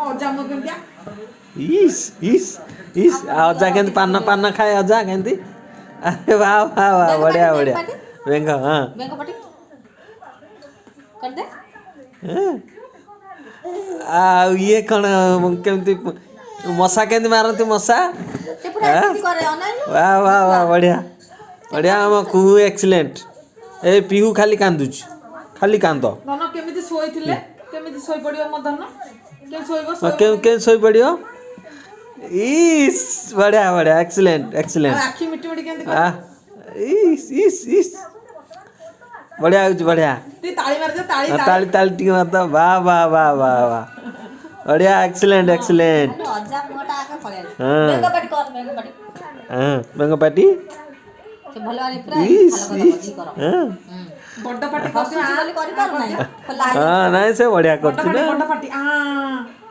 ଅଜା ମୋ କେମିତିଆ ଇସ୍ ଇସ୍ ଇସ୍ ଅଜା କେମିତି ପାନ ପାନ ଖାଏ ଅଜା କେମିତି अरे वाह वाह वाह बढ़िया बढ़िया बेंग हाँ बेंग पाटी कर दे ये कौन केमती मशा केमती मारती मशा से पूरा ऐसे करे अनाई वाह वाह वाह बढ़िया बढ़िया हम कुहू एक्सीलेंट ए पिहू खाली कांदुच खाली कांद ଧନ କେମିତି ଶୋଇଥିଲେ କେମିତି ଶୋଇ ପଡ଼ିବ ମୋ ଧନ କେମିତି ଶୋଇବ के सोई पड़ियो इस बढ़िया बढ़िया एक्सीलेंट एक्सीलेंट ଆଖି ମିଟି ମିଟି କେମିତି आ इस इस इस बढ़िया बढ़िया ती ତାଳି ମାରି ଦେ ତାଳି ताली ताली टी मारता वाह वाह वाह वाह वाह बढ़िया एक्सीलेंट एक्सीलेंट अजा मोटा आके पळे हाँ। बेंग पाटी कर बेंग पाटी हां बेंग पाटी से भलो वाली पूरा इस खालो इस कर करो हां ବଡ ପାଟି हसुची बोली करि पार नाही हां नहीं से बढ़िया ବଡ करछु ପାଟି ना ବଡ ପାଟି